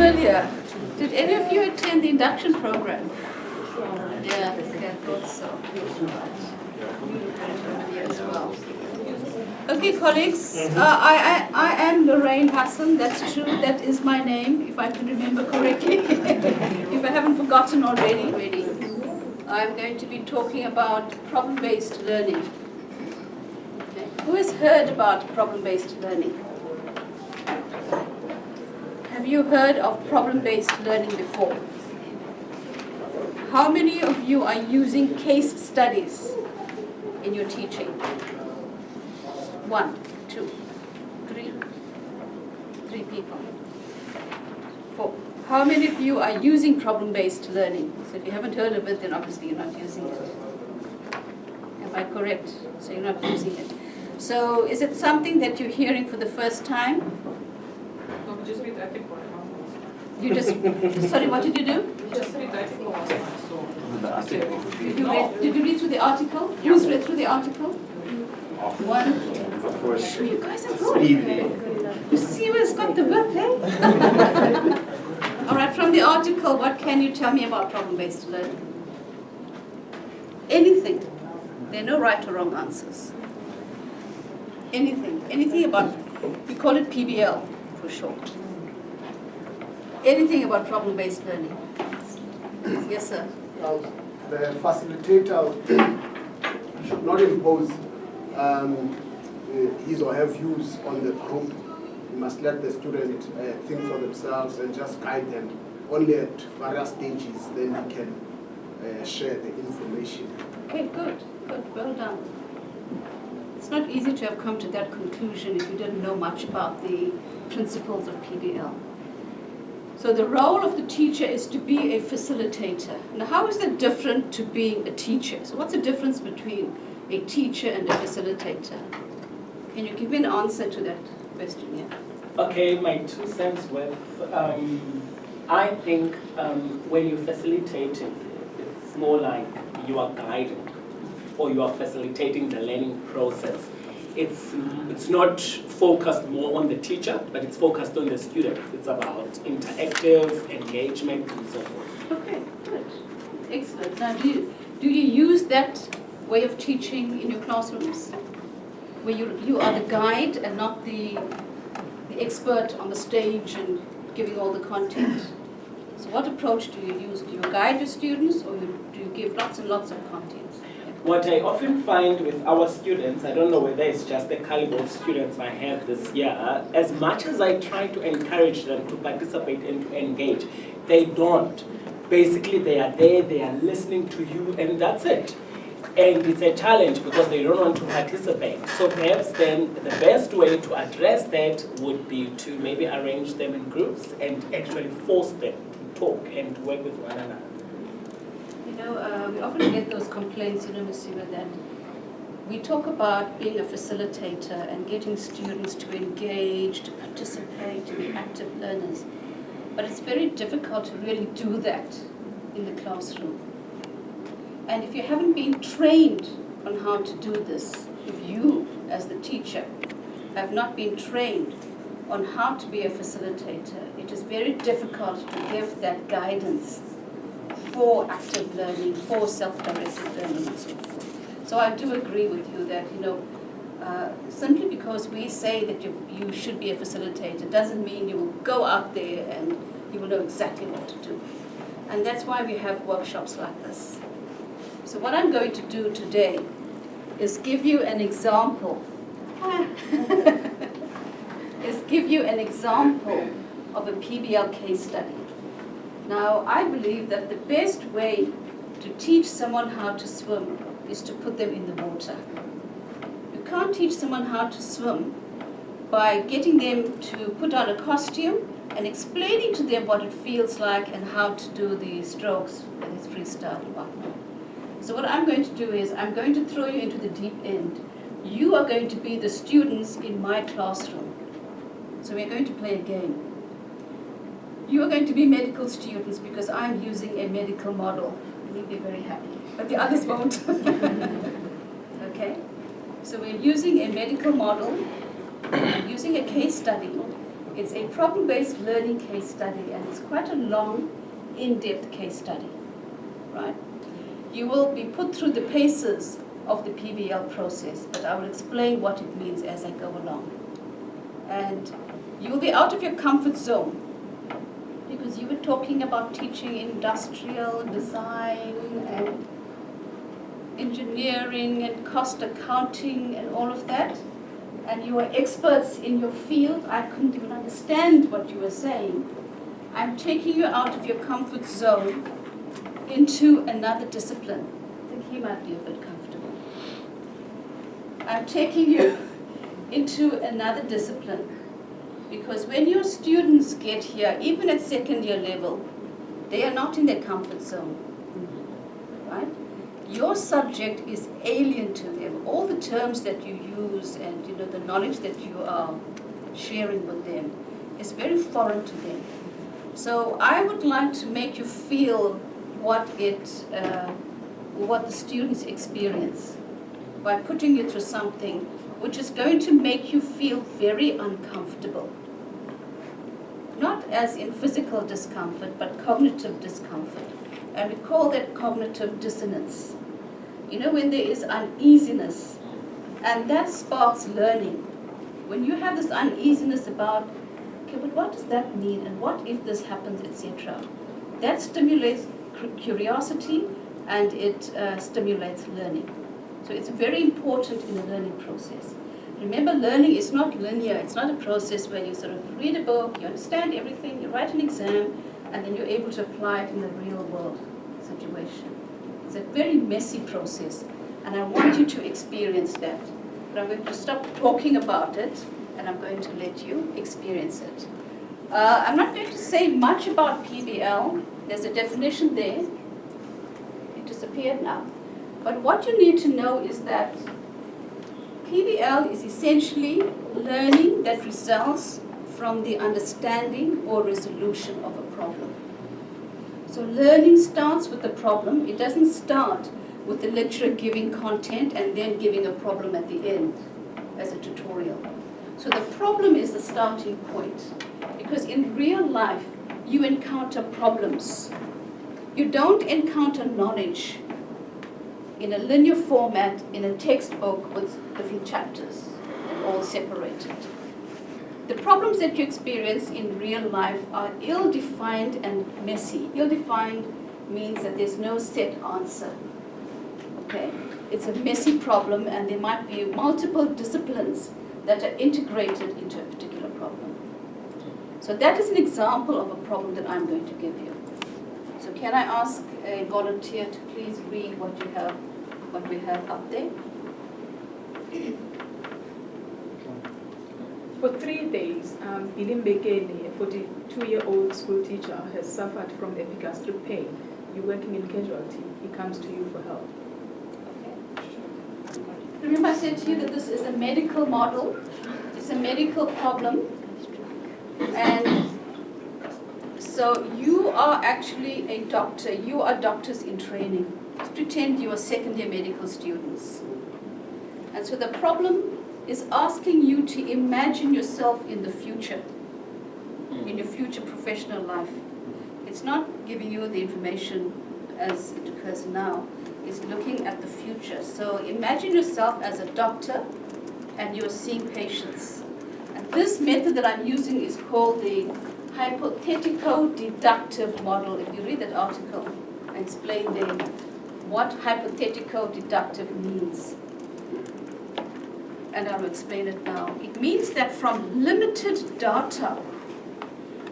familiar. Did any of you attend the induction program? Yeah, I thought so. As well. Okay, colleagues, I am Lorraine Hassan, that's true, that is my name, if I can remember correctly, if I haven't forgotten already. I'm going to be talking about problem-based learning. Okay. Who has heard about problem-based learning? Have you heard of problem-based learning before? How many of you are using case studies in your teaching? 1, 2, 3. 3 people. 4. How many of you are using problem-based learning? So if you haven't heard of it, then obviously you're not using it. Am I correct? So you're not using it. So is it something that you're hearing for the first time? No, just read ethic for You just, sorry, what did you do? Just read ethic for last night, so. Did you read through the article? Who's read through the article? 1. Of course. You guys are good. You see who's got the book, eh? All right, from the article, what can you tell me about problem-based learning? Anything. There are no right or wrong answers. Anything about, we call it PBL for short. Anything about problem-based learning? Yes, sir. The facilitator should not impose his or her views on the group. You must let the student think for themselves and just guide them. Only at various stages, then he can share the information. Okay, good, well done. It's not easy to have come to that conclusion if you didn't know much about the principles of PBL. So the role of the teacher is to be a facilitator. Now, how is that different to being a teacher? So what's the difference between a teacher and a facilitator? Can you give me an answer to that question here? Okay, my 2 cents worth. I think when you're facilitating, it's more like you are guiding or you are facilitating the learning process. It's not focused more on the teacher, but it's focused on the student. It's about interactive engagement and so forth. Okay, good. Excellent. Now, do you use that way of teaching in your classrooms? Where you are the guide and not the expert on the stage and giving all the content. So what approach do you use? Do you guide your students or do you give lots and lots of content? What I often find with our students, I don't know whether it's just the caliber of students I have this year, as much as I try to encourage them to participate and to engage, they don't. Basically, they are there, they are listening to you, and that's it. And it's a challenge because they don't want to participate. So perhaps then the best way to address that would be to maybe arrange them in groups and actually force them to talk and to work with one another. You know, we often get those complaints, Ms. Siva, that we talk about being a facilitator and getting students to engage, to participate, to be active learners. But it's very difficult to really do that in the classroom. And if you haven't been trained on how to do this, if you, as the teacher, have not been trained on how to be a facilitator, it is very difficult to give that guidance for active learning, for self-directed learning and so forth. So I do agree with you that, simply because we say that you should be a facilitator doesn't mean you will go out there and you will know exactly what to do. And that's why we have workshops like this. So what I'm going to do today is give you an example. Of a PBL case study. Now, I believe that the best way to teach someone how to swim is to put them in the water. You can't teach someone how to swim by getting them to put on a costume and explaining to them what it feels like and how to do the strokes, whether it's freestyle or whatnot. So what I'm going to do is I'm going to throw you into the deep end. You are going to be the students in my classroom. So we're going to play a game. You are going to be medical students because I'm using a medical model. You'll be very happy, but the others won't. Okay? So we're using a medical model, using a case study, It's a problem-based learning case study, and it's quite a long, in-depth case study, right? You will be put through the paces of the PBL process, but I will explain what it means as I go along. And you will be out of your comfort zone, because you were talking about teaching industrial design and engineering and cost accounting and all of that, and you are experts in your field. I couldn't even understand what you were saying. I'm taking you out of your comfort zone into another discipline. I think he might be a bit comfortable. I'm taking you into another discipline, because when your students get here, even at second year level, they are not in their comfort zone, right? Your subject is alien to them. All the terms that you use and the knowledge that you are sharing with them is very foreign to them. So I would like to make you feel what the students experience by putting you through something which is going to make you feel very uncomfortable. Not as in physical discomfort, but cognitive discomfort. And we call that cognitive dissonance. When there is uneasiness, and that sparks learning. When you have this uneasiness about, okay, but what does that mean, and what if this happens, etc., that stimulates curiosity, and it stimulates learning. So it's very important in the learning process. Remember, learning is not linear. It's not a process where you sort of read a book, you understand everything, you write an exam, and then you're able to apply it in the real world situation. It's a very messy process, and I want you to experience that. But I'm going to stop talking about it, and I'm going to let you experience it. I'm not going to say much about PBL. There's a definition there. It disappeared now. But what you need to know is that PBL is essentially learning that results from the understanding or resolution of a problem. So learning starts with the problem. It doesn't start with the lecturer giving content and then giving a problem at the end as a tutorial. So the problem is the starting point, because in real life you encounter problems. You don't encounter knowledge in a linear format in a textbook with different chapters and all separated. The problems that you experience in real life are ill-defined and messy. Ill-defined means that there's no set answer. Okay? It's a messy problem, and there might be multiple disciplines that are integrated into a particular problem. So that is an example of a problem that I'm going to give you. So can I ask a volunteer to please read what we have up there? For 3 days, Billy Mbekele, a 42-year-old school teacher, has suffered from epigastric pain. You're working in casualty. He comes to you for help. Okay. Remember I said to you that this is a medical model. It's a medical problem. And so you are actually a doctor. You are doctors in training. Let's pretend you are second-year medical students. And so the problem is asking you to imagine yourself in the future, in your future professional life. It's not giving you the information as it occurs now. It's looking at the future. So imagine yourself as a doctor and you're seeing patients. And this method that I'm using is called the hypothetico-deductive model. If you read that article, I explain there what hypothetico-deductive means. And I'll explain it now. It means that from limited data,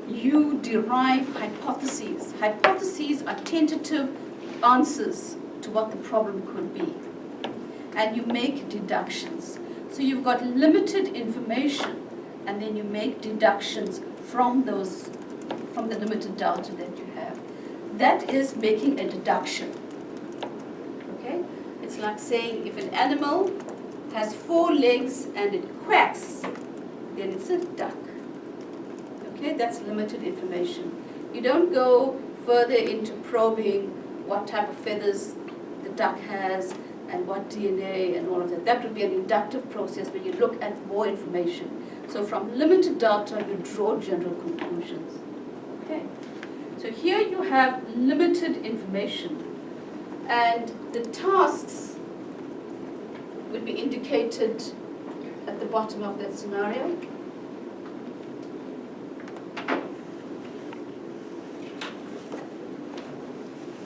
you derive hypotheses. Hypotheses are tentative answers to what the problem could be. And you make deductions. So you've got limited information, and then you make deductions from the limited data that you have. That is making a deduction. Okay? It's like saying if an animal has 4 legs and it quacks, then it's a duck. Okay, that's limited information. You don't go further into probing what type of feathers the duck has and what DNA and all of that. That would be an inductive process where you look at more information. So from limited data, you draw general conclusions. Okay. So here you have limited information, and the tasks would be indicated at the bottom of that scenario.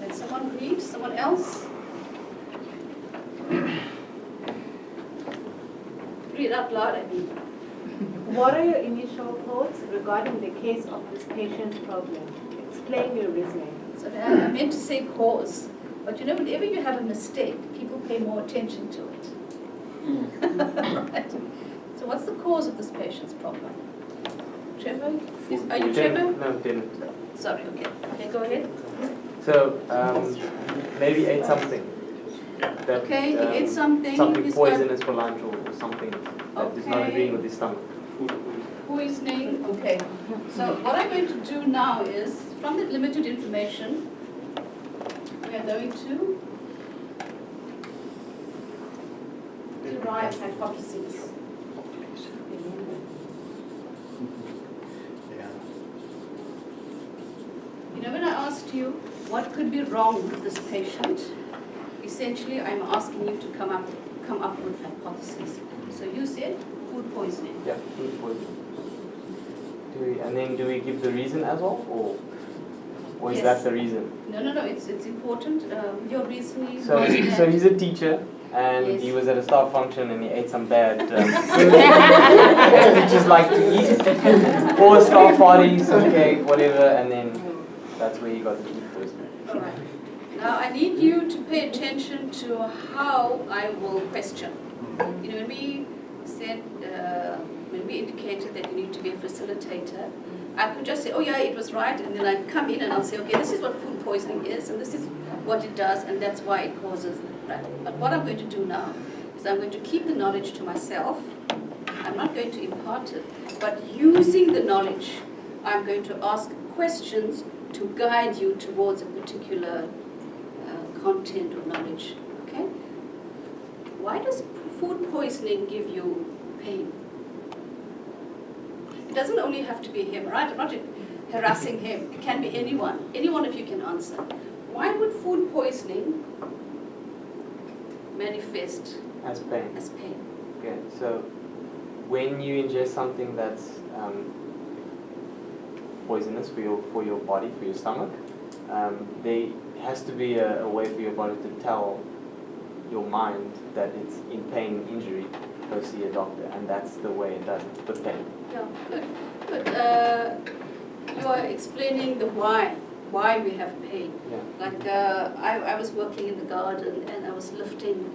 Let someone read, someone else? Read out loud, I mean. What are your initial thoughts regarding the case of this patient's problem? Explain your reasoning. So I meant to say cause, but you know, whenever you have a mistake, people pay more attention to it. So what's the cause of this patient's problem? Trevor? Are you Trevor? No, didn't. Sorry, okay. Okay, go ahead. So, maybe ate something. That, Okay, he ate something. Something he's got poisonous for lunch or something that is not Okay. agreeing with his stomach. poisoning. Okay. So what I'm going to do now is, from the limited information, we are going to derive hypotheses. You know, when I asked you what could be wrong with this patient, essentially I'm asking you to come up with hypotheses. So you said food poisoning. Yeah, food poisoning. And then do we give the reason as well, or is Yes. that the reason? No, it's important. Your reasoning So, was that. so he's a teacher, and Yes. he was at a staff function and he ate some bad food. Teachers like to eat, or staff party, some cake, whatever, and then that's where he got the food poisoning. All right. Now I need you to pay attention to how I will question. You know, when we said, when we indicated that you need to be a facilitator, I could just say, oh yeah, it was right, and then I'd come in and I'll say, okay, this is what food poisoning is, and this is what it does, and that's why it causes that. But what I'm going to do now is I'm going to keep the knowledge to myself. I'm not going to impart it, but using the knowledge, I'm going to ask questions to guide you towards a particular content or knowledge. Okay? Why does food poisoning give you pain? It doesn't only have to be him, right? I'm not harassing him. It can be anyone. Any one of you can answer. Why would food poisoning manifest As pain. as pain? Okay, so when you ingest something that's poisonous for your body, for your stomach, there has to be a way for your body to tell your mind that it's in pain, injury, go see a doctor, and that's the way it does it, the pain. Yeah, good. Good. You are explaining the why we have pain. Yeah. Like I was working in the garden and I was lifting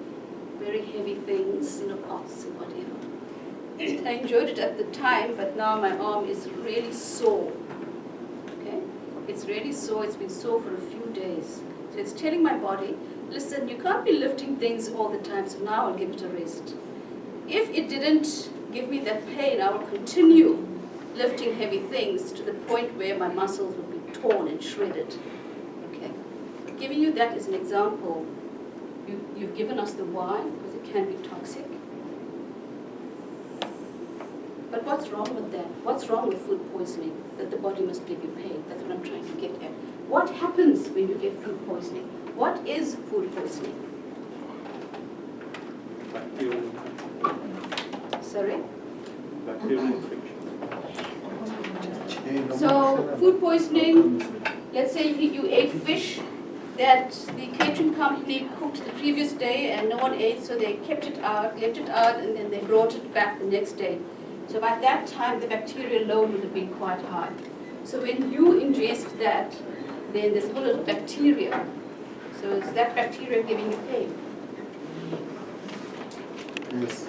very heavy things, pots and whatever. I enjoyed it at the time, but now my arm is really sore. Okay? It's really sore. It's been sore for a few days. So it's telling my body, listen, you can't be lifting things all the time, so now I'll give it a rest. If it didn't give me that pain, I will continue lifting heavy things to the point where my muscles would be torn and shredded. Okay? Giving you that as an example, you've given us the why, because it can be toxic. But what's wrong with that? What's wrong with food poisoning? That the body must give you pain. That's what I'm trying to get at. What happens when you get food poisoning? What is food poisoning? Bacterial Sorry? infection. So food poisoning, let's say you ate fish that the catering company cooked the previous day and no one ate, so they kept it out, left it out, and then they brought it back the next day. So by that time, the bacterial load would have been quite high. So when you ingest that, then there's a whole lot of bacteria. So is that bacteria giving you pain? Yes.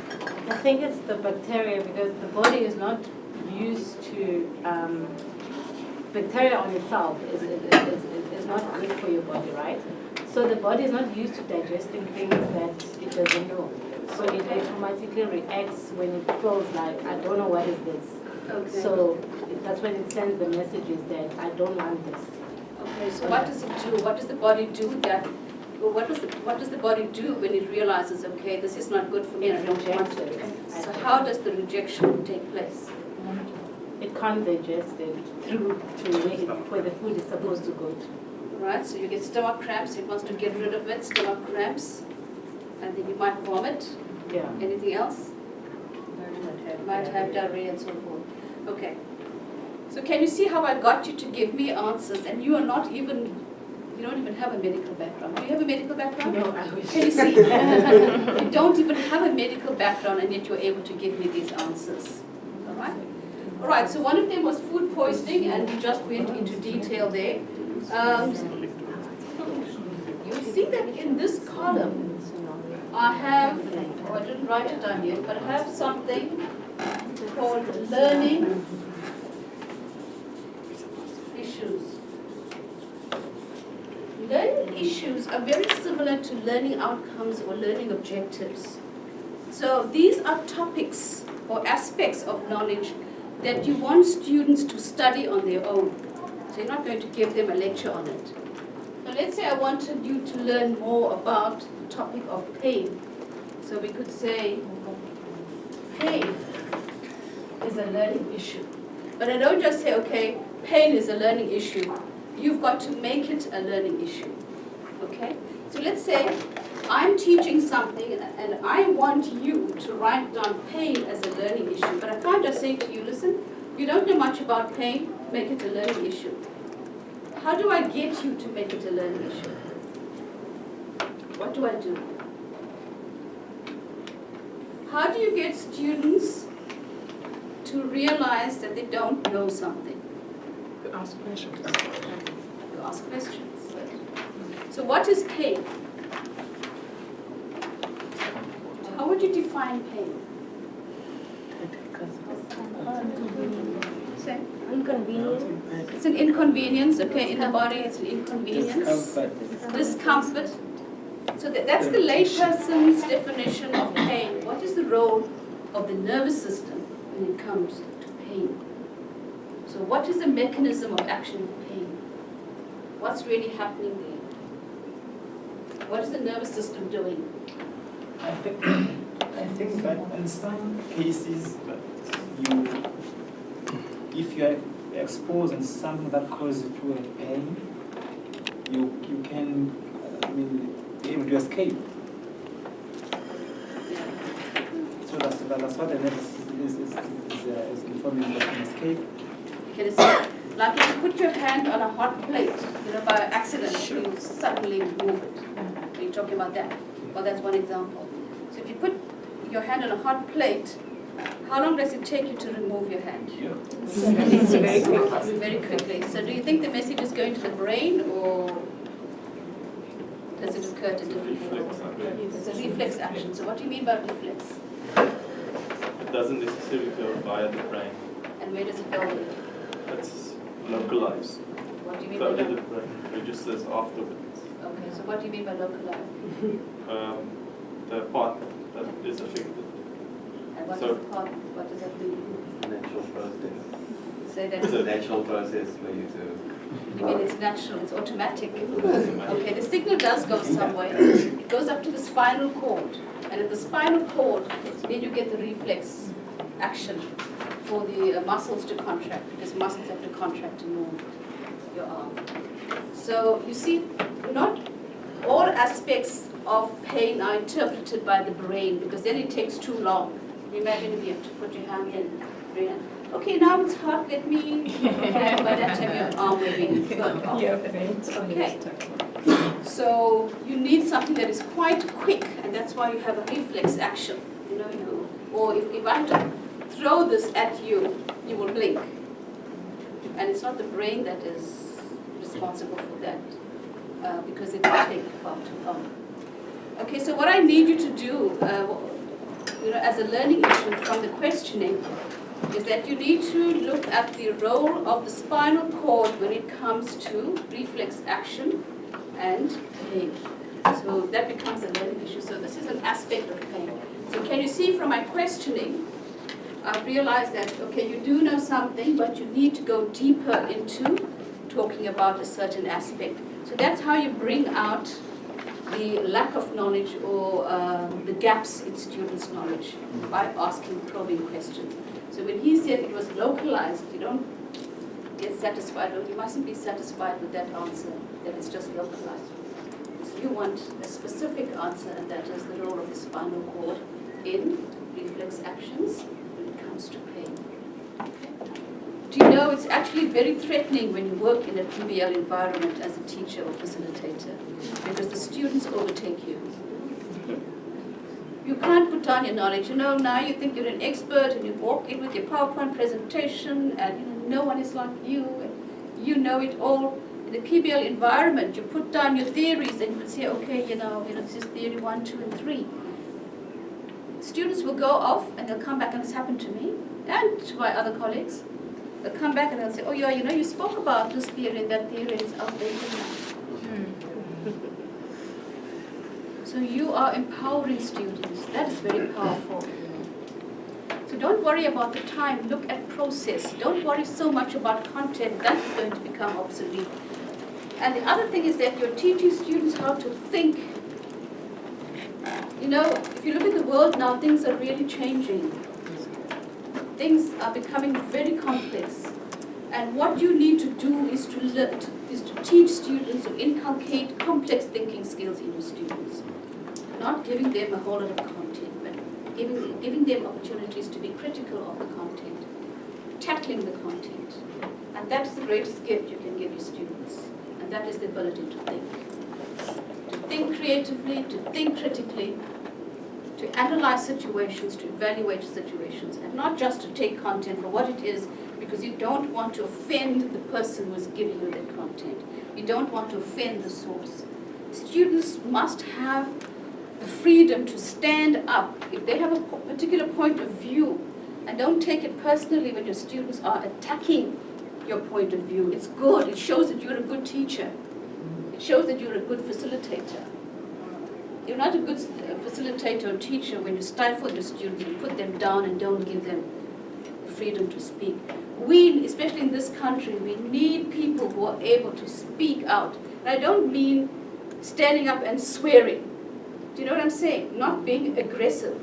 I think it's the bacteria because the body is not used to, bacteria on itself is not good for your body, right? So the body is not used to digesting things that it doesn't know. So it automatically reacts when it feels like, I don't know what is this. Okay. So that's when it sends the messages that I don't want this. Okay, so what does it do? What does the body do that Well, what does the body do when it realizes, okay, this is not good for me, and I don't want it? So how does the rejection take place? It can't digest it through to where the food is supposed to go to. Right, so you get stomach cramps, it wants to get rid of it, stomach cramps, and then you might vomit. Yeah. Anything else? Might have diarrhea and so forth. Okay. So can you see how I got you to give me answers, and you are not even, you don't even have a medical background. Do you have a medical background? No, I wish. Can you see? You don't even have a medical background, and yet you're able to give me these answers. All right? All right, so one of them was food poisoning, and you just went into detail there. You'll see that in this column, I have, I didn't write it down yet, but I have something called learning issues. Learning issues are very similar to learning outcomes or learning objectives. So these are topics or aspects of knowledge that you want students to study on their own. So you're not going to give them a lecture on it. So let's say I wanted you to learn more about the topic of pain. So we could say pain is a learning issue. But I don't just say, okay, pain is a learning issue. You've got to make it a learning issue. Okay? So let's say I'm teaching something and I want you to write down pain as a learning issue. But I can't just say to you, listen, you don't know much about pain, make it a learning issue. How do I get you to make it a learning issue? What do I do? How do you get students to realize that they don't know something? To ask questions. You ask questions. So what is pain? How would you define pain? Say. Inconvenient. It's an inconvenience, okay, in the body it's an inconvenience. Discomfort. So that's the layperson's definition of pain. What is the role of the nervous system when it comes to pain? So what is the mechanism of action of pain? What's really happening there? What is the nervous system doing? I think that in some cases, if you are exposed in something that causes you pain, you can be able to escape. So that's what the nervous system is informing you can escape. You can escape. Like if you put your hand on a hot plate, by accident, you suddenly move it. Are you talking about that? Well, that's one example. So if you put your hand on a hot plate, how long does it take you to remove your hand? Very quickly. So do you think the message is going to the brain, or does it occur at a different level? It's a reflex action. So what do you mean by reflex? It doesn't necessarily go via the brain. And where does it go? It's localized. What do you mean by Only the localized? brain registers afterwards. Okay, so what do you mean by localized? The part that is affected. And what So- is the part? What does that do? Natural process. Say that. It's a natural process for you to. You mean it's natural, it's automatic. Automatic. Okay, the signal does go somewhere. It goes up to the spinal cord. And at the spinal cord, then you get the reflex action for the muscles to contract, because muscles have to contract to move your arm. So you see, not all aspects of pain are interpreted by the brain, because then it takes too long. Imagine if you have to put your hand in. Okay, now it's hot, let me, and by that time your arm will be burnt off. Okay. So you need something that is quite quick, and that's why you have a reflex action. Or if I have to throw this at you, you will blink. And it's not the brain that is responsible for that, because it will take far too long. Okay, so what I need you to do, as a learning issue from the questioning, is that you need to look at the role of the spinal cord when it comes to reflex action and pain. So that becomes a learning issue. So this is an aspect of pain. So can you see from my questioning, I've realized that, okay, you do know something, but you need to go deeper into talking about a certain aspect. So that's how you bring out the lack of knowledge or the gaps in students' knowledge by asking probing questions. So when he said it was localized, you don't get satisfied, or you mustn't be satisfied with that answer, that it's just localized. So you want a specific answer, and that is the role of the spinal cord in reflex actions when it comes to pain. Do you know it's actually very threatening when you work in a PBL environment as a teacher or facilitator, because the students overtake you. You can't put down your knowledge. You know, now you think you're an expert and you walk in with your PowerPoint presentation and you know, no one is like you and you know it all. In the PBL environment, you put down your theories and you would say, okay, you know, this is theory 1, 2, and 3. Students will go off and they'll come back, and it's happened to me and to my other colleagues. They'll come back and they'll say, oh yeah, you know, you spoke about this theory and that theory is outdated now. So you are empowering students. That is very powerful. So don't worry about the time. Look at process. Don't worry so much about content. That is going to become obsolete. And the other thing is that you're teaching students how to think. You know, if you look at the world now, things are really changing. Things are becoming very complex. And what you need to do is to teach students, to inculcate complex thinking skills in your students. Not giving them a whole lot of content, but giving them opportunities to be critical of the content, tackling the content. And that's the greatest gift you can give your students. And that is the ability to think. To think creatively, to think critically, to analyze situations, to evaluate situations, and not just to take content for what it is, because you don't want to offend the person who is giving you that content. You don't want to offend the source. Students must have the freedom to stand up if they have a particular point of view, and don't take it personally when your students are attacking your point of view. It's good. It shows that you're a good teacher. It shows that you're a good facilitator. You're not a good facilitator or teacher when you stifle your students and put them down and don't give them freedom to speak. We, especially in this country, we need people who are able to speak out. And I don't mean standing up and swearing. Do you know what I'm saying? Not being aggressive,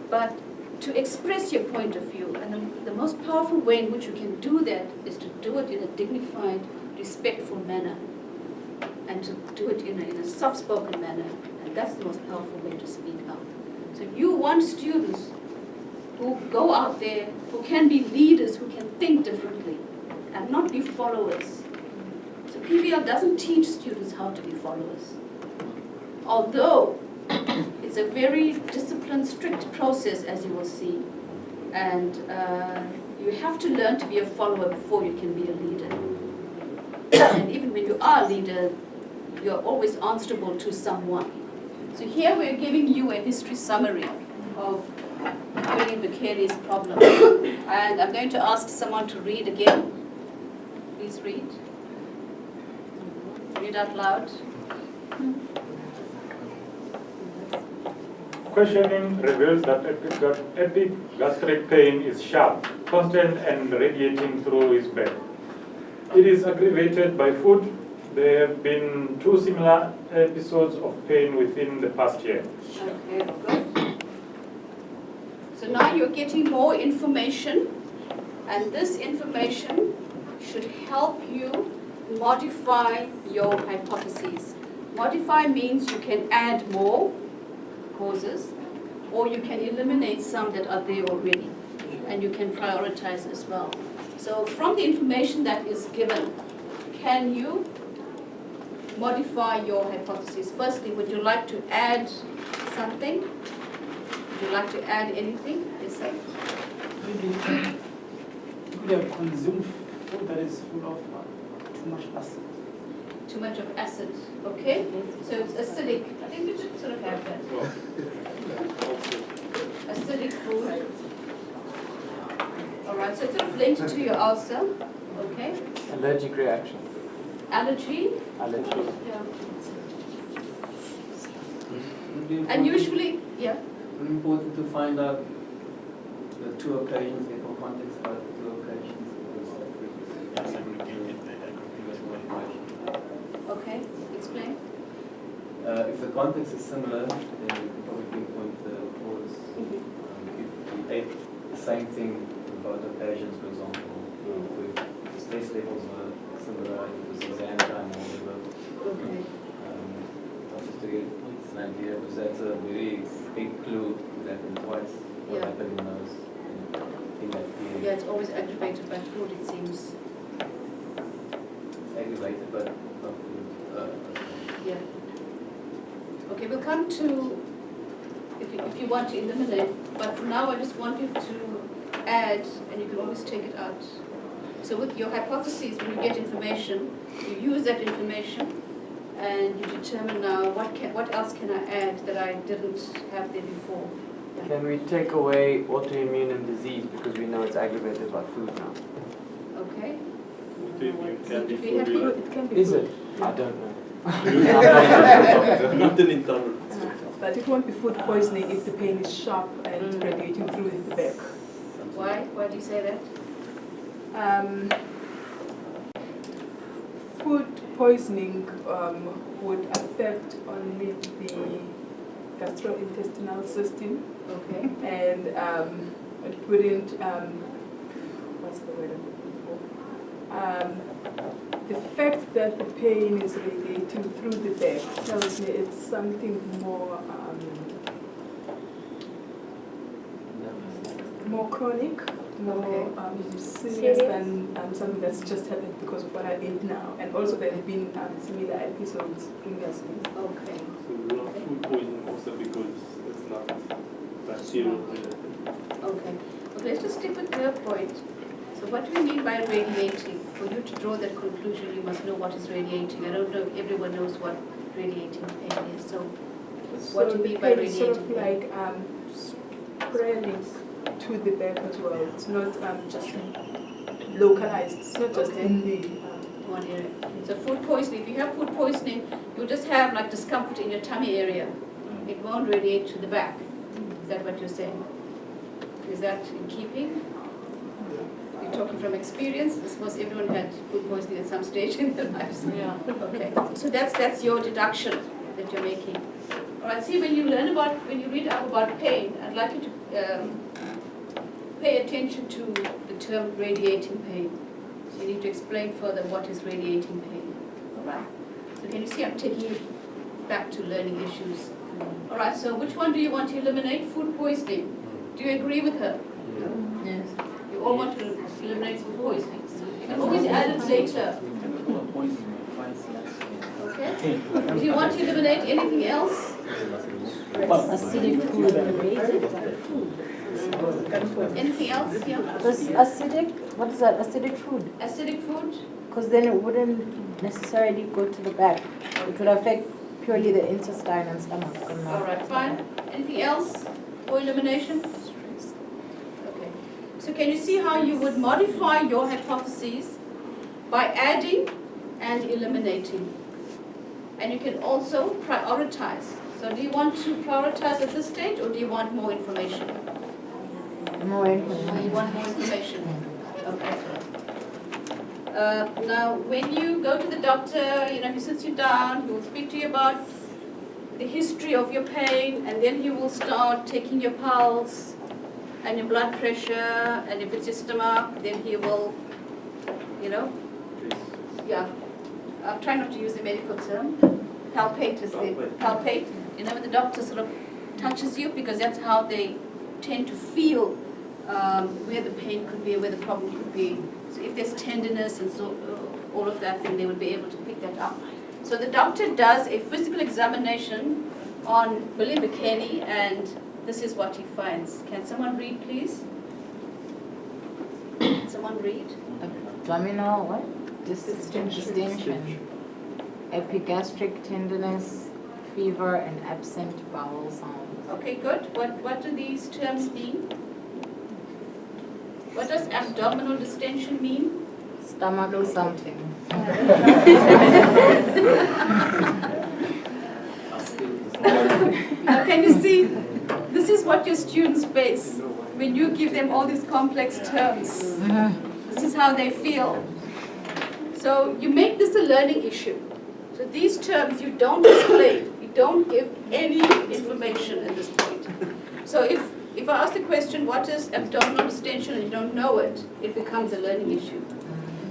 but to express your point of view. And the most powerful way in which you can do that is to do it in a dignified, respectful manner, and to do it in a soft-spoken manner. And that's the most powerful way to speak out. So you want students who go out there, who can be leaders, who can think differently, and not be followers. So PBL doesn't teach students how to be followers. Although it's a very disciplined, strict process, as you will see. And you have to learn to be a follower before you can be a leader. And even when you are a leader, you're always answerable to someone. So here we're giving you a history summary of William Bekele's problem. And I'm going to ask someone to read again. Please read. Read out loud. Questioning reveals that epigastric pain is sharp, constant and radiating through his back. It is aggravated by food. There have been 2 similar episodes of pain within the past year. Okay, good. So now you're getting more information, and this information should help you modify your hypotheses. Modify means you can add more causes, or you can eliminate some that are there already, and you can prioritize as well. So from the information that is given, can you modify your hypothesis? Firstly, would you like to add something? Would you like to add anything? Yes, sir. Maybe we have consumed food that is full of too much acid. Too much of acid, okay? So it's acidic. I think we should sort of have that. Acidic food. All right, so it's sort of linked to your ulcer, okay? Allergic reaction. Allergy. Allergy. Yeah. And usually, yeah. It's important to find out the 2 occasions, the context about the 2 occasions. Okay, explain. If the context is similar, then we can probably pinpoint the cause. If we ate the same thing in both occasions, for example, if the stress levels were similar, if it was exam time or whatever. Just to get an idea, because that's a very big clue that happened twice. What Yeah. happened in those in that period. Yeah, it's always aggravated by food, it seems. It's aggravated, but not food. Yeah. Okay, we'll come to, if you want to eliminate, but for now I just want you to add, and you can always take it out. So with your hypotheses, when you get information, you use that information, and you determine now what else can I add that I didn't have there before. Yeah. Can we take away autoimmune and disease because we know it's aggravated by food now? Okay. It can be Be food happy? related. It can be Is food. it? I don't know. Gluten intolerance. But it won't be food poisoning if the pain is sharp and radiating through the back. Why? Why do you say that? Food poisoning would affect only the gastrointestinal system, Okay. and it wouldn't, what's the word I'm looking for? The fact that the pain is radiating through the back tells me it's something more chronic, more serious than something that's just happened because of what I ate now. And also there have been similar episodes previously. Okay. So we want food poisoning also because it's not bacterial related. Okay. Okay, let's just stick with your point. So what do we mean by radiating? For you to draw that conclusion, you must know what is radiating. I don't know if everyone knows what radiating pain is. So what do you mean by the pain is sort of radiating pain? like spreading to the back as well. It's not just localized. It's not just in the One area. So food poisoning, if you have food poisoning, you'll just have like discomfort in your tummy area. It won't radiate to the back. Is that what you're saying? Is that in keeping? You're talking from experience? I suppose everyone had food poisoning at some stage in their lives. Yeah. Okay. So that's your deduction that you're making. All right. See, when you read up about pain, I'd like you to pay attention to the term radiating pain. So you need to explain further what is radiating pain. All right. So can you see I'm taking you back to learning issues. All right. So which one do you want to eliminate? Food poisoning. Do you agree with her? Yes. You all want to eliminate food poisoning. You can always add it later. Okay. Do you want to eliminate anything else? Acidic food. Anything else? Yeah. Does acidic, what is that, acidic food? Acidic food? Because then it wouldn't necessarily go to the back. It would affect purely the intestine and stomach. All right, fine. Anything else for elimination? Okay. So can you see how you would modify your hypotheses by adding and eliminating? And you can also prioritize. So do you want to prioritize at this stage or do you want more information? More information. You want more information? Okay. Now, when you go to the doctor, he sits you down, he will speak to you about the history of your pain, and then he will start taking your pulse and your blood pressure, and if it's your stomach, then he will, I'm trying not to use the medical term. Palpate is the palpate. When the doctor sort of touches you, because that's how they tend to feel where the pain could be, where the problem could be. So if there's tenderness and so all of that, then they would be able to pick that up. So the doctor does a physical examination on William McKenney, and this is what he finds. Can someone read, please? Someone read? Abdominal what? Distension. Epigastric tenderness, fever, and absent bowel sounds. Okay, good. What do these terms mean? What does abdominal distension mean? Stomach or something. Now can you see, this is what your students face when you give them all these complex terms. This is how they feel. So you make this a learning issue. So these terms you don't explain. You don't give any information at this point. So if I ask the question, what is abdominal distension, and you don't know it, it becomes a learning issue.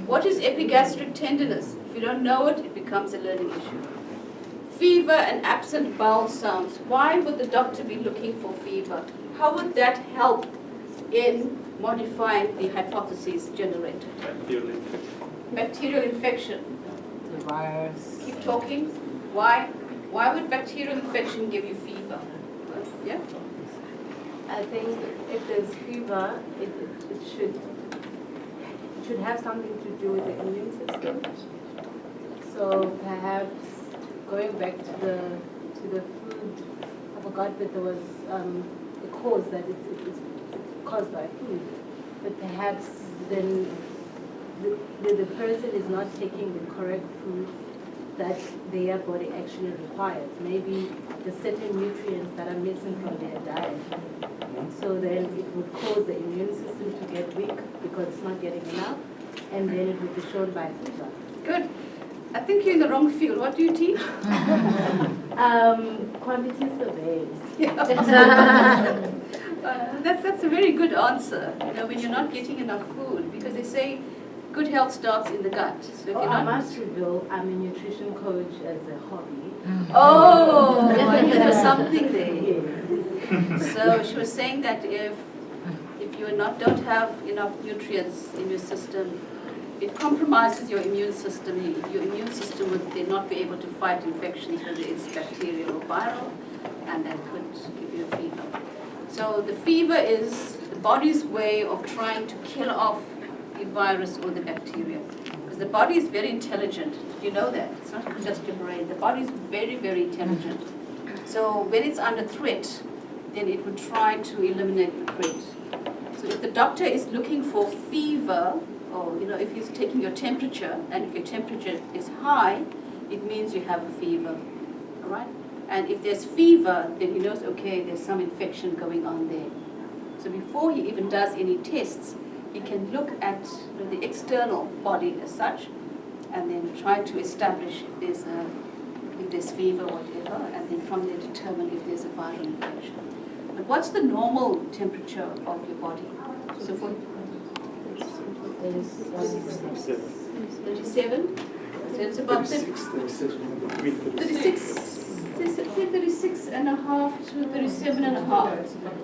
What is epigastric tenderness? If you don't know it, it becomes a learning issue. Fever and absent bowel sounds. Why would the doctor be looking for fever? How would that help in modifying the hypotheses generated? Bacterial infection. The virus. Keep talking. Why? Why would bacterial infection give you fever? Yeah? I think if there's fever, it should have something to do with the immune system. So perhaps going back to the food, I forgot that there was a cause that it's caused by food. But perhaps then the person is not taking the correct food that their body actually requires. Maybe the certain nutrients that are missing from their diet. So then it would cause the immune system to get weak because it's not getting enough, and then it would be shown by fever. Good. I think you're in the wrong field. What do you teach? Quantity surveys. That's a very good answer. You know, when you're not getting enough food, because they say good health starts in the gut. So if you're I not, must reveal I'm a nutrition coach as a hobby. oh, I knew there was something there. So she was saying that if you don't have enough nutrients in your system, it compromises your immune system. Your immune system would then not be able to fight infections, whether it's bacterial or viral, and that could give you a fever. So the fever is the body's way of trying to kill off the virus or the bacteria. Because the body is very intelligent. You know that. It's not just your brain. The body is very, very intelligent. So when it's under threat, then it would try to eliminate the threat. So if the doctor is looking for fever, or if he's taking your temperature, and if your temperature is high, it means you have a fever. All right? And if there's fever, then he knows, okay, there's some infection going on there. So before he even does any tests, he can look at the external body as such, and then try to establish if there's fever or whatever, and then from there determine if there's a viral infection. But what's the normal temperature of your body? So for 37? So it's about 36 and a half to 37 and a half.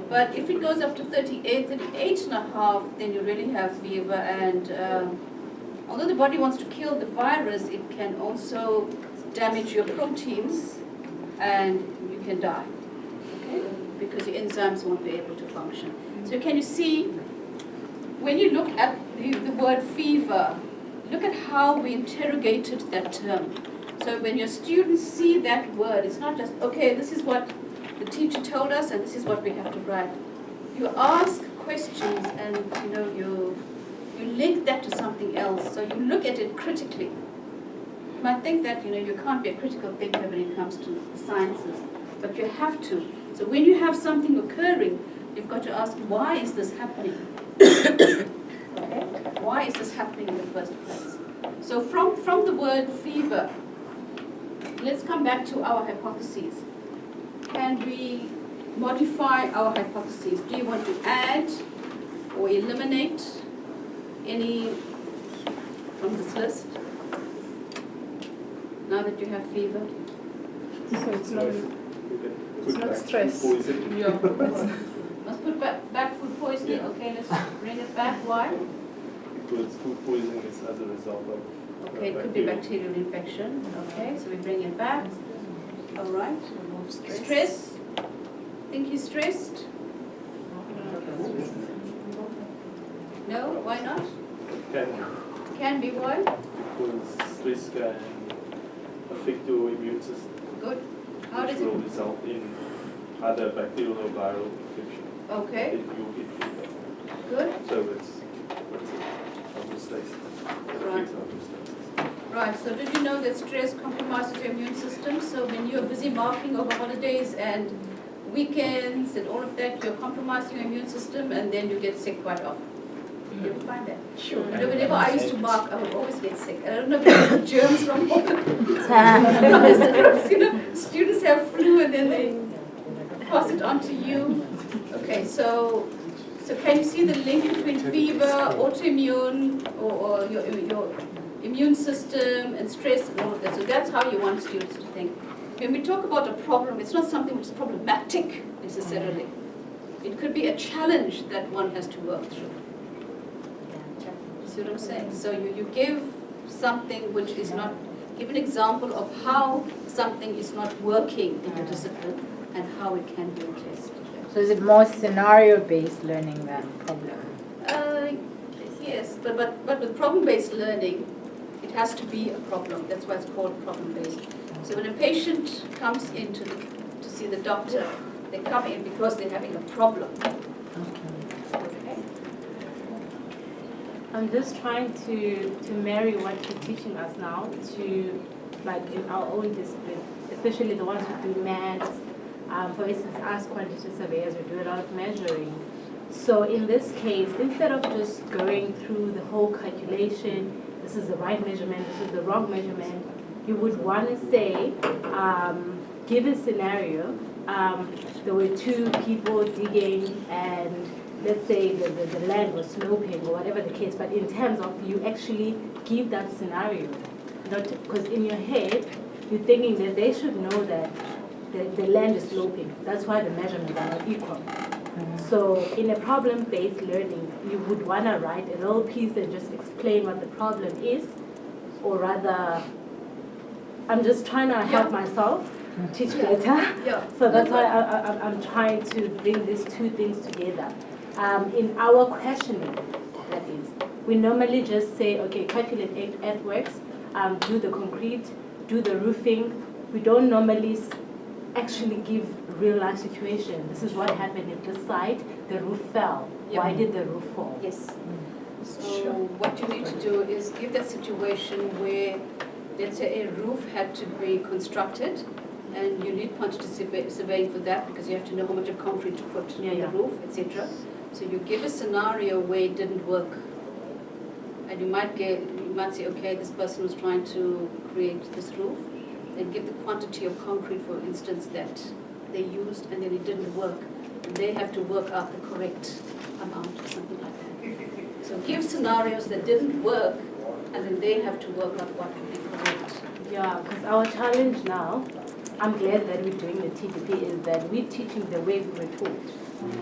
But if it goes up to 38 and a half, then you really have fever. And although the body wants to kill the virus, it can also damage your proteins and you can die, okay? Because your enzymes won't be able to function. So can you see, when you look at the word fever, look at how we interrogated that term. So when your students see that word, it's not just, okay, this is what the teacher told us and this is what we have to write. You ask questions and you link that to something else. So you look at it critically. You might think that you can't be a critical thinker when it comes to the sciences, but you have to. So when you have something occurring, you've got to ask, why is this happening? Okay? Why is this happening in the first place? So from the word fever, let's come back to our hypotheses. Can we modify our hypotheses? Do you want to add or eliminate any from this list? Now that you have fever? So it's not stress. Yeah. Let's put back food poisoning. Yeah. Okay, let's bring it back. Why? Because food poisoning is as a result of Okay, it could be bacterial infection. Okay, so we bring it back. All right. Stress. Think you're stressed? No? Why not? Can be. Why? Because stress can affect your immune system. Good. How which does will it? result in either bacterial or viral infection. Okay. If you get fever. Good. So it's homeostasis. It Right. affects homeostasis. Right. So did you know that stress compromises your immune system? So when you're busy marking over holidays and weekends and all of that, you're compromising your immune system, and then you get sick quite often. You ever find that? Sure. Whenever I used to mark, I would always get sick. I don't know if it was the germs from all the students have do, and then they pass it on to you. Okay, so can you see the link between fever, autoimmune, or your immune system and stress and all of that? So that's how you want students to think. When we talk about a problem, it's not something which is problematic necessarily. It could be a challenge that one has to work through. See what I'm saying? So you give something which is not, give an example of how something is not working in your discipline and how it can be addressed. So is it more scenario-based learning than problem? Yes, but with problem-based learning, it has to be a problem. That's why it's called problem-based. So when a patient comes in to see the doctor, they come in because they're having a problem. Okay. I'm just trying to marry what you're teaching us now to, like, in our own discipline, especially the ones who do maths. For instance, as quantity surveyors, we do a lot of measuring. So in this case, instead of just going through the whole calculation, this is the right measurement, this is the wrong measurement, you would want to say, give a scenario. There were two people digging, and let's say the land was sloping or whatever the case, but in terms of you actually give that scenario. Because in your head, you're thinking that they should know that the land is sloping. That's why the measurements are not equal. So in a problem-based learning, you would want to write a little piece and just explain what the problem is, or rather, I'm just trying to help myself teach better. Yeah. So that's why I'm trying to bring these two things together. In our questioning, that is, we normally just say, okay, calculate earthworks, do the concrete, do the roofing. We don't normally actually give real life situation. This is what happened at this site. The roof fell. Yep. Why did the roof fall? Yes. So what you need to do is give that situation where, let's say, a roof had to be constructed, and you need quantity surveying for that because you have to know how much of concrete to put in the roof, etc. So you give a scenario where it didn't work, and you might say, okay, this person was trying to create this roof, and give the quantity of concrete, for instance, that they used, and then it didn't work. And they have to work out the correct amount or something like that. So give scenarios that didn't work, and then they have to work out what would be correct. Yeah, because our challenge now, I'm glad that we're doing the TDP, is that we're teaching the way we were taught.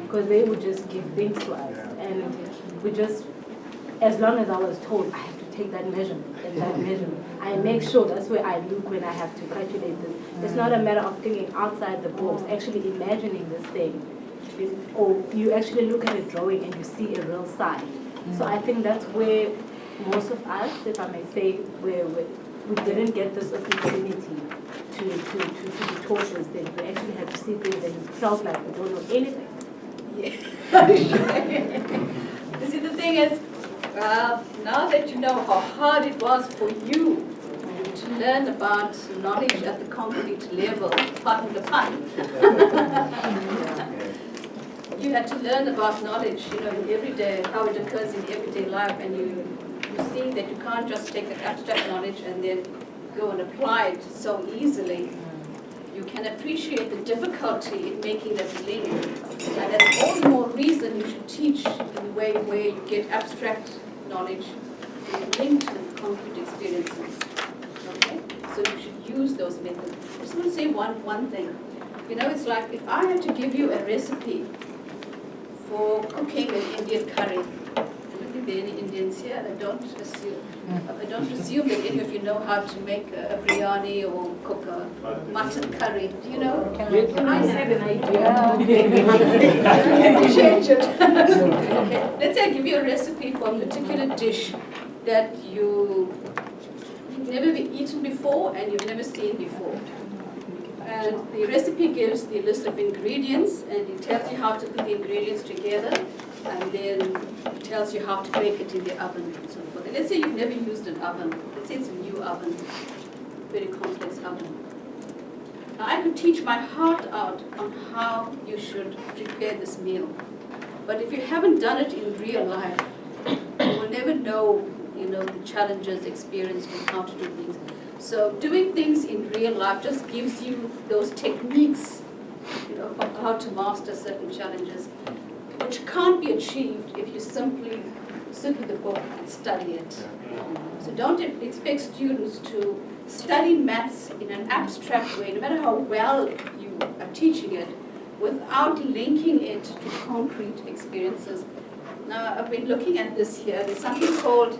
Because they would just give things to us, and we just, as long as I was told, I have to take that measurement and that measurement. I make sure that's where I look when I have to calculate this. It's not a matter of thinking outside the box, actually imagining this thing. Or you actually look at a drawing and you see a real side. So I think that's where most of us, if I may say, we didn't get this opportunity to be taught those things. We actually had to see things and it felt like we don't know anything. Yeah. You see, the thing is, now that you know how hard it was for you to learn about knowledge at the concrete level, pardon the pun, you had to learn about knowledge, in everyday, how it occurs in everyday life, and you see that you can't just take the abstract knowledge and then go and apply it so easily. You can appreciate the difficulty in making that link, and that's all the more reason you should teach in a way where you get abstract knowledge linked to concrete experiences. Okay, so you should use those methods. I just want to say one thing. It's like if I had to give you a recipe for cooking an Indian curry. I don't think there are any Indians here. I don't presume that any of you know how to make a biryani or cook a mutton curry. Do you know? I have an idea. Change it. Okay. Let's say I give you a recipe for a particular dish that you've never eaten before and you've never seen before. And the recipe gives the list of ingredients, and it tells you how to put the ingredients together, and then it tells you how to bake it in the oven and so forth. And let's say you've never used an oven. Let's say it's a new oven, very complex oven. Now I could teach my heart out on how you should prepare this meal. But if you haven't done it in real life, you will never know, the challenges experienced and how to do things. So doing things in real life just gives you those techniques, of how to master certain challenges, which can't be achieved if you simply sit with the book and study it. So don't expect students to study maths in an abstract way, no matter how well you are teaching it, without linking it to concrete experiences. Now, I've been looking at this here. There's something called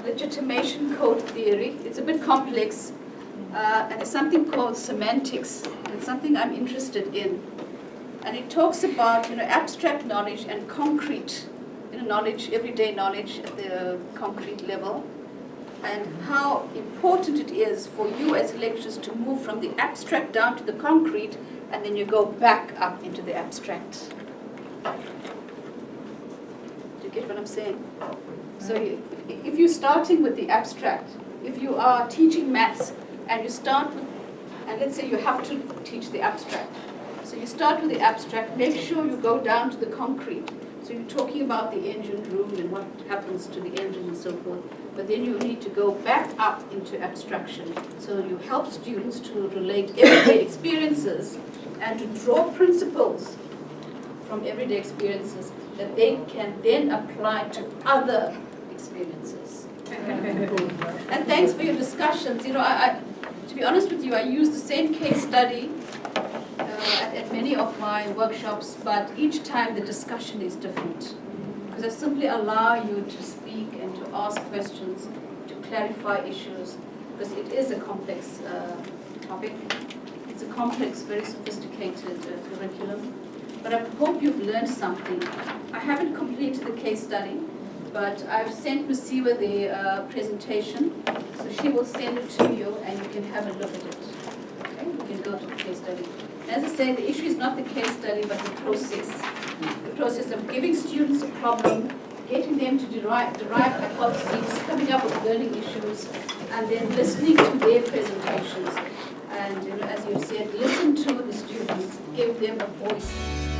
legitimation code theory. It's a bit complex. And there's something called semantics. It's something I'm interested in. And it talks about abstract knowledge and concrete knowledge, everyday knowledge at the concrete level, and how important it is for you as lecturers to move from the abstract down to the concrete, and then you go back up into the abstract. Do you get what I'm saying? So if you're starting with the abstract, if you are teaching maths and you start with, and let's say you have to teach the abstract, so you start with the abstract, make sure you go down to the concrete. So you're talking about the engine room and what happens to the engine and so forth, but then you need to go back up into abstraction. So you help students to relate everyday experiences and to draw principles from everyday experiences that they can then apply to other experiences. And thanks for your discussions. To be honest with you, I use the same case study at many of my workshops, but each time the discussion is different. Because I simply allow you to speak and to ask questions, to clarify issues, because it is a complex topic. It's a complex, very sophisticated curriculum. But I hope you've learned something. I haven't completed the case study, but I've sent Masiwa the presentation, so she will send it to you and you can have a look at it. Okay, you can go to the case study. As I said, the issue is not the case study, but the process. The process of giving students a problem, getting them to derive hypotheses, coming up with learning issues, and then listening to their presentations. And as you said, listen to the students, give them a voice.